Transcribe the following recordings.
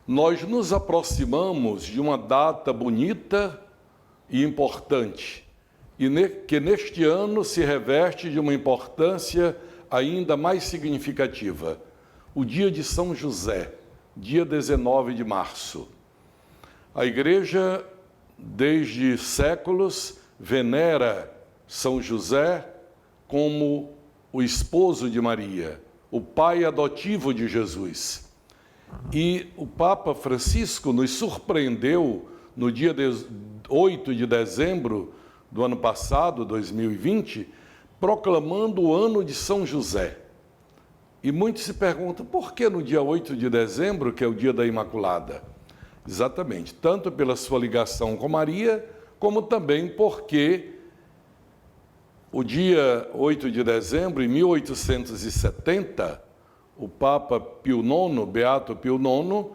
nós nos aproximamos de uma data bonita e importante, que neste ano se reveste de uma importância ainda mais significativa. O dia de São José, dia 19 de março. A Igreja, desde séculos, venera São José como o esposo de Maria, o pai adotivo de Jesus. E o Papa Francisco nos surpreendeu no dia 8 de dezembro do ano passado, 2020, proclamando o ano de São José. E muitos se perguntam, por que no dia 8 de dezembro, que é o dia da Imaculada? Exatamente, tanto pela sua ligação com Maria, como também porque o dia 8 de dezembro, em 1870, o Papa Pio IX, Beato Pio IX,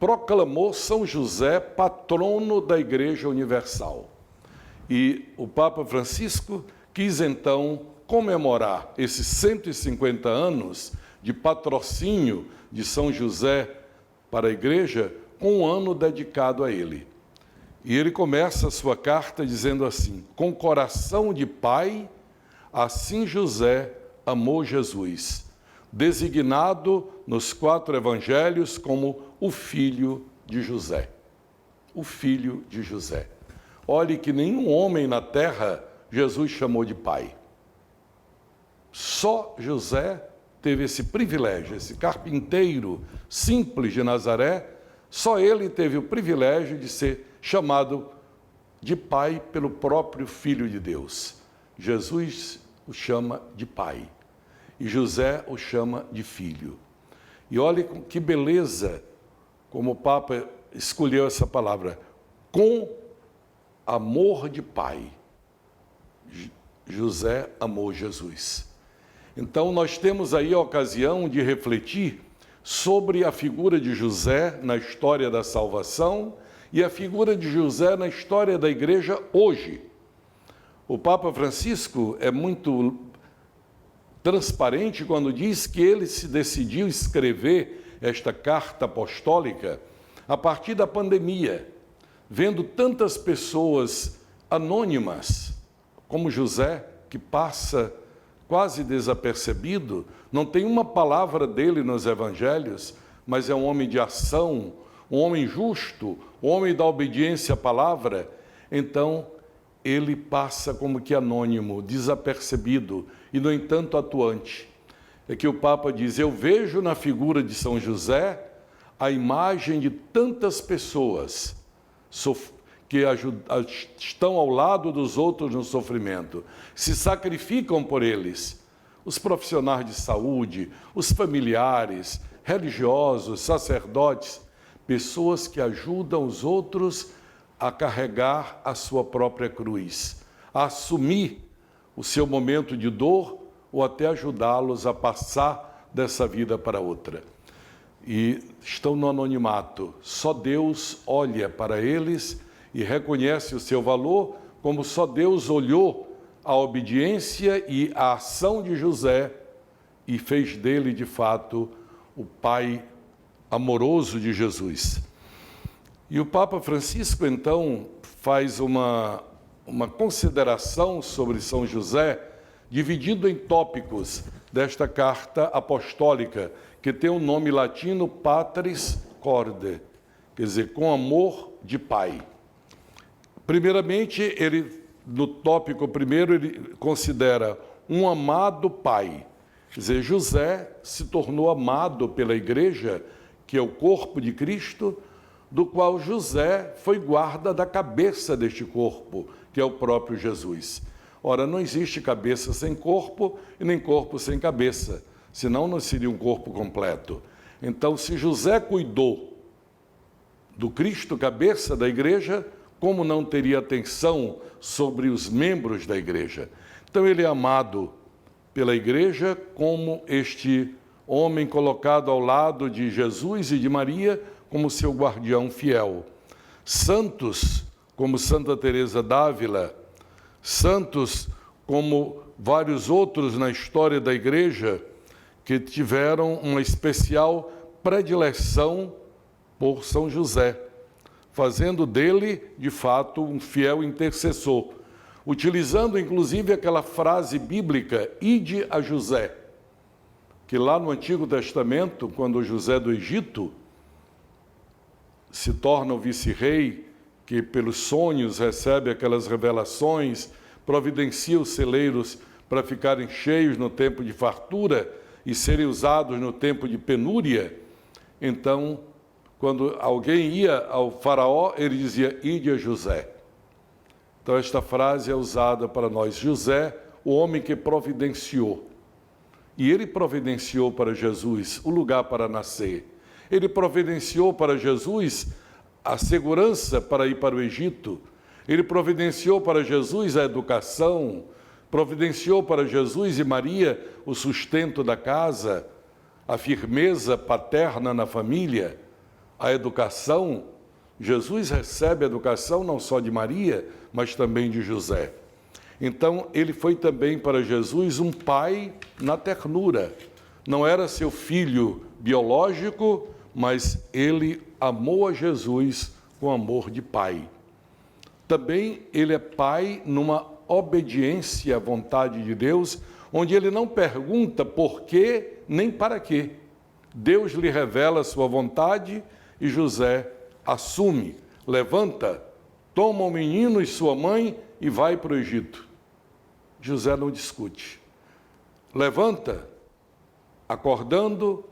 proclamou São José patrono da Igreja Universal. E o Papa Francisco quis, então, comemorar esses 150 anos de patrocínio de São José para a Igreja com um ano dedicado a ele. E ele começa a sua carta dizendo assim: com coração de pai, assim José amou Jesus, designado nos 4 evangelhos como o filho de José. O filho de José. Olhe que nenhum homem na terra Jesus chamou de pai. Só José teve esse privilégio, esse carpinteiro simples de Nazaré, só ele teve o privilégio de ser chamado de pai pelo próprio Filho de Deus. Jesus o chama de pai e José o chama de filho. E olhe que beleza como o Papa escolheu essa palavra, com amor de pai. José amou Jesus. Então nós temos aí a ocasião de refletir sobre a figura de José na história da salvação e a figura de José na história da Igreja hoje. O Papa Francisco é muito transparente quando diz que ele se decidiu escrever esta carta apostólica a partir da pandemia, vendo tantas pessoas anônimas, como José, que passa quase desapercebido, não tem uma palavra dele nos evangelhos, mas é um homem de ação, um homem justo, um homem da obediência à palavra. Então, ele passa como que anônimo, desapercebido e, no entanto, atuante. É que o Papa diz: eu vejo na figura de São José a imagem de tantas pessoas que estão ao lado dos outros no sofrimento, se sacrificam por eles, os profissionais de saúde, os familiares, religiosos, sacerdotes, pessoas que ajudam os outros a carregar a sua própria cruz, a assumir o seu momento de dor ou até ajudá-los a passar dessa vida para outra. E estão no anonimato, só Deus olha para eles e reconhece o seu valor, como só Deus olhou a obediência e a ação de José e fez dele, de fato, o pai amoroso de Jesus. E o Papa Francisco, então, faz uma consideração sobre São José, dividido em tópicos desta carta apostólica, que tem o nome latino Patris Corde, quer dizer, com amor de pai. Primeiramente, ele, no tópico primeiro, ele considera um amado pai. Quer dizer, José se tornou amado pela Igreja, que é o corpo de Cristo, do qual José foi guarda da cabeça deste corpo, que é o próprio Jesus. Ora, não existe cabeça sem corpo e nem corpo sem cabeça, senão não seria um corpo completo. Então, se José cuidou do Cristo, cabeça da Igreja, como não teria atenção sobre os membros da Igreja? Então, ele é amado pela Igreja como este homem colocado ao lado de Jesus e de Maria como seu guardião fiel. Santos, como Santa Teresa d'Ávila, santos como vários outros na história da Igreja, que tiveram uma especial predileção por São José, fazendo dele, de fato, um fiel intercessor, utilizando inclusive aquela frase bíblica, ide a José, que lá no Antigo Testamento, quando José do Egito se torna o vice-rei, que pelos sonhos recebe aquelas revelações, providencia os celeiros para ficarem cheios no tempo de fartura e serem usados no tempo de penúria. Então, quando alguém ia ao faraó, ele dizia, ide a José. Então, esta frase é usada para nós. José, o homem que providenciou. E ele providenciou para Jesus o lugar para nascer. Ele providenciou para Jesus a segurança para ir para o Egito. Ele providenciou para Jesus a educação, providenciou para Jesus e Maria o sustento da casa, a firmeza paterna na família, a educação. Jesus recebe a educação não só de Maria, mas também de José. Então, ele foi também para Jesus um pai na ternura. Não era seu filho biológico, mas ele amou a Jesus com amor de pai. Também ele é pai numa obediência à vontade de Deus, onde ele não pergunta por quê nem para quê. Deus lhe revela a sua vontade e José assume, levanta, toma o menino e sua mãe e vai para o Egito. José não discute. Levanta, acordando,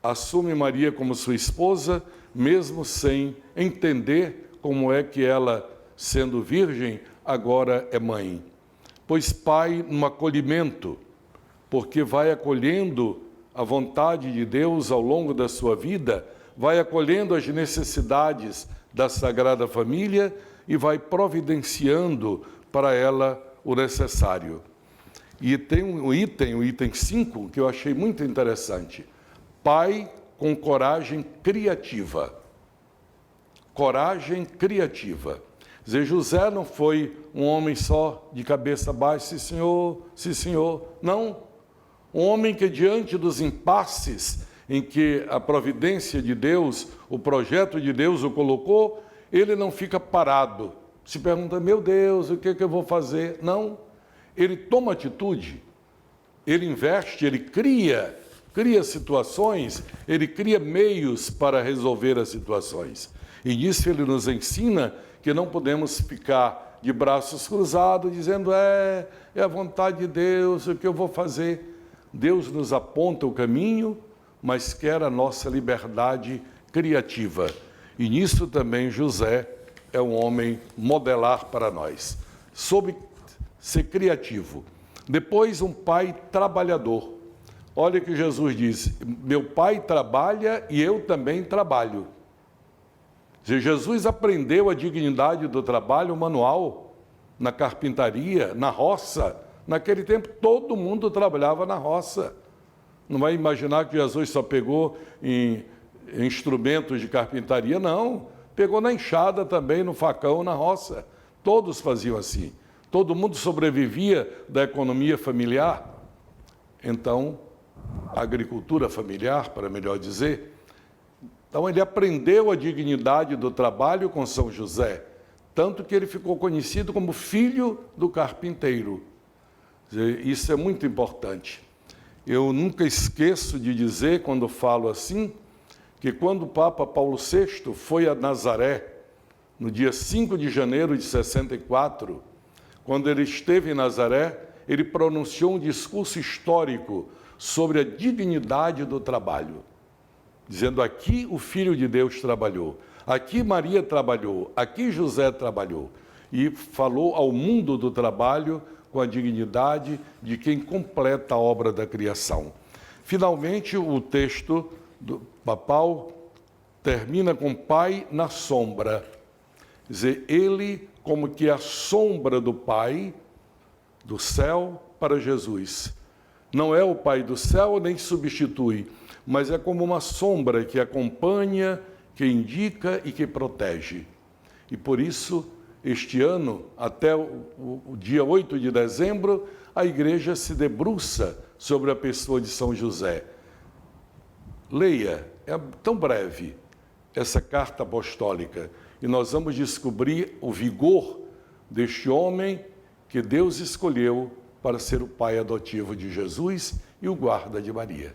assume Maria como sua esposa, mesmo sem entender como é que ela, sendo virgem, agora é mãe. Pois pai no acolhimento, porque vai acolhendo a vontade de Deus ao longo da sua vida, vai acolhendo as necessidades da Sagrada Família e vai providenciando para ela o necessário. E tem um item, o item 5, que eu achei muito interessante. Pai com coragem criativa. Coragem criativa. Quer dizer, José não foi um homem só de cabeça baixa, sim senhor. Não. Um homem que diante dos impasses em que a providência de Deus, o projeto de Deus o colocou, ele não fica parado. Se pergunta, meu Deus, o que é que eu vou fazer? Não. Ele toma atitude, ele investe, ele cria situações, ele cria meios para resolver as situações. E nisso ele nos ensina que não podemos ficar de braços cruzados, dizendo, é a vontade de Deus, o que eu vou fazer? Deus nos aponta o caminho, mas quer a nossa liberdade criativa. E nisso também José é um homem modelar para nós. Soube ser criativo. Depois, um pai trabalhador. Olha que Jesus diz, meu pai trabalha e eu também trabalho. Jesus aprendeu a dignidade do trabalho manual, na carpintaria, na roça. Naquele tempo, todo mundo trabalhava na roça. Não vai imaginar que Jesus só pegou em instrumentos de carpintaria, não. Pegou na enxada também, no facão, na roça. Todos faziam assim. Todo mundo sobrevivia da economia familiar. Então, a agricultura familiar, para melhor dizer. Então, ele aprendeu a dignidade do trabalho com São José, tanto que ele ficou conhecido como filho do carpinteiro. Isso é muito importante. Eu nunca esqueço de dizer, quando falo assim, que quando o Papa Paulo VI foi a Nazaré, no dia 5 de janeiro de 64, quando ele esteve em Nazaré, ele pronunciou um discurso histórico sobre a dignidade do trabalho, dizendo, aqui o Filho de Deus trabalhou, aqui Maria trabalhou, aqui José trabalhou, e falou ao mundo do trabalho com a dignidade de quem completa a obra da criação. Finalmente, o texto do papal termina com Pai na sombra. Quer dizer, ele como que a sombra do Pai do céu para Jesus. Não é o Pai do céu nem substitui, mas é como uma sombra que acompanha, que indica e que protege. E por isso, este ano, até o dia 8 de dezembro, a igreja se debruça sobre a pessoa de São José. Leia, é tão breve. essa carta apostólica e nós vamos descobrir o vigor deste homem que Deus escolheu para ser o pai adotivo de Jesus e o guarda de Maria.